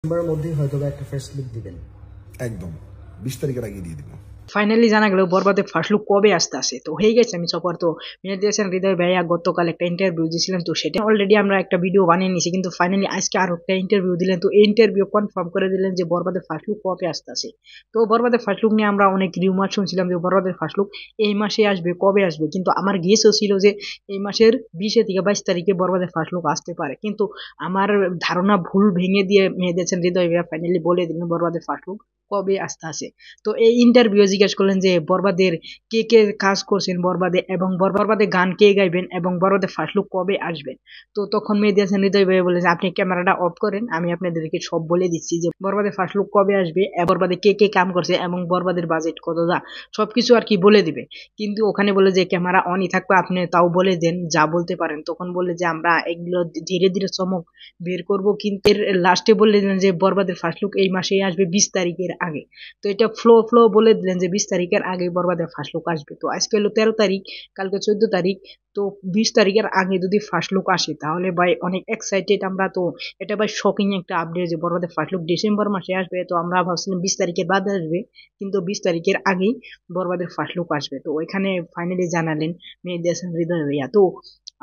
ডিসেম্বরের মধ্যেই হয়তো একটা ফার্স্ট লুক দিবেন। একদম 20 তারিখের আগে দিয়ে দিব। ফাইনালি জানা গেল বরবাদে ফার্স্ট লুক কবে আসতে আসে। তো হয়ে গেছে আমি সবার তো মেহেদী হাসান হৃদয় ভাইয়া গতকাল একটা ইন্টারভিউ দিয়েছিলেন, তো সেটা অলরেডি আমরা একটা ভিডিও বানিয়ে নিয়েছি, কিন্তু ফাইনালি আজকে আরো একটা ইন্টারভিউ দিলেন। তো এই ইন্টারভিউ কনফার্ম করে দিলেন যে বরবাদের ফার্স্ট লুক কবে আসতে আসে। তো বরবাদের ফার্স্ট লুক নিয়ে আমরা অনেক রিউমার শুনছিলাম যে বরবাদের ফার্স্ট লুক এই মাসে আসবে, কবে আসবে, কিন্তু আমার গেসও ছিল যে এই মাসের 20 থেকে 22 তারিখে বরবাদের ফার্স্ট লুক আসতে পারে, কিন্তু আমার ধারণা ভুল ভেঙে দিয়ে মেহেদী হাসান হৃদয় ভাইয়া ফাইনালি বলে দিলেন বরবাদের ফার্স্ট লুক কবে আসতে আসে। তো এই ইন্টারভিউ জিজ্ঞেস করলেন যে বরবাদের কে কে কাজ করছেন বরবাদে, এবং বরবাদে গান কে গাইবেন, এবং বরবাদের ফার্স্ট লুক কবে আসবেন। তো তখন মেহেদী হাসান হৃদয় ভাই বলে যে আপনি ক্যামেরাটা অফ করেন, আমি আপনাদেরকে সব বলে দিচ্ছি যে বরবাদের ফার্স্ট লুক কবে আসবে, বরবাদে কে কে কাম করছে এবং বরবাদের বাজেট কত দা সবকিছু আর কি বলে দিবে। কিন্তু ওখানে বলে যে ক্যামেরা অনই থাকবে, আপনি তাও বলে দেন যা বলতে পারেন। তখন বলে যে আমরা এগুলো ধীরে ধীরে চমক বের করব, কিন্তু এর লাস্টে বললেন যে বরবাদের ফার্স্ট লুক এই মাসেই আসবে 20 তারিখের আগে। তো এটা ফ্লো বলে দিলেন যে 20 তারিখের আগে বরবাদের ফার্স্ট লুক আসবে। তো আজকে হলো 13 তারিখ, কালকে 14 তারিখ। তো 20 তারিখের আগে যদি ফার্স্ট লুক আসে তাহলে ভাই অনেক এক্সাইটেড আমরা। তো এটা ভাই শকিং একটা আপডেট যে বরবাদের ফার্স্ট লুক ডিসেম্বর মাসে আসবে। তো আমরা ভাবছিলাম 20 তারিখের বাদে আসবে, কিন্তু 20 তারিখের আগেই বরবাদের ফার্স্ট লুক আসবে। তো ওইখানে ফাইনালি জানালেন মেহেদী হাসান হৃদয় ভাইয়া। তো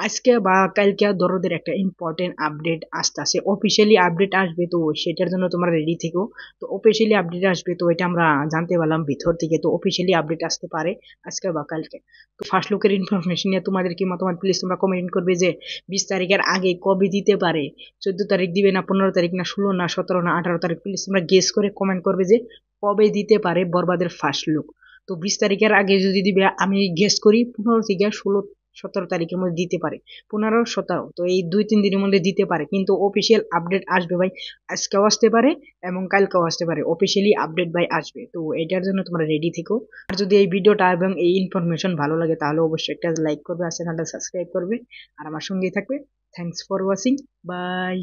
আজকে বা কালকে দরদের একটা ইম্পর্টেন্ট আপডেট আসতেছে, অফিসিয়ালি আপডেট আসবে, তো সেটার জন্য তোমরা রেডি থেকো। তো অফিসিয়ালি আপডেট আসবে, তো এটা আমরা জানতে পারলাম ভিতর থেকে। তো অফিসিয়ালি আপডেট আসতে পারে আজকে বা কালকে। তো ফার্স্ট লুকের ইনফরমেশন নিয়ে তোমাদের কি মতামত প্লিজ তোমরা কমেন্ট করবে যে 20 তারিখের আগে কবে দিতে পারে, 14 তারিখ দিবে না, 15 তারিখ না, 16 না, 17 না, 18 তারিখ, প্লিজ তোমরা গেস করে কমেন্ট করবে যে কবে দিতে পারে বরবাদের ফার্স্ট লুক। তো 20 তারিখের আগে যদি দিবে, আমি গেস করি 15 থেকে 16 17 তারিখের মধ্যে দিতে পারে, 15-17। তো এই 2-3 দিনের মধ্যে দিতে পারে, কিন্তু অফিসিয়াল আপডেট আসবে ভাই আজকেও আসতে পারে এবং কালকেও আসতে পারে। অফিসিয়ালি আপডেট ভাই আসবে, তো এটার জন্য তোমরা রেডি থেকো। আর যদি এই ভিডিওটা এবং এই ইনফরমেশন ভালো লাগে তাহলে অবশ্যই একটা লাইক করবে আর চ্যানেলটা সাবস্ক্রাইব করবে আর আমার সঙ্গেই থাকবে। Thanks for watching, by.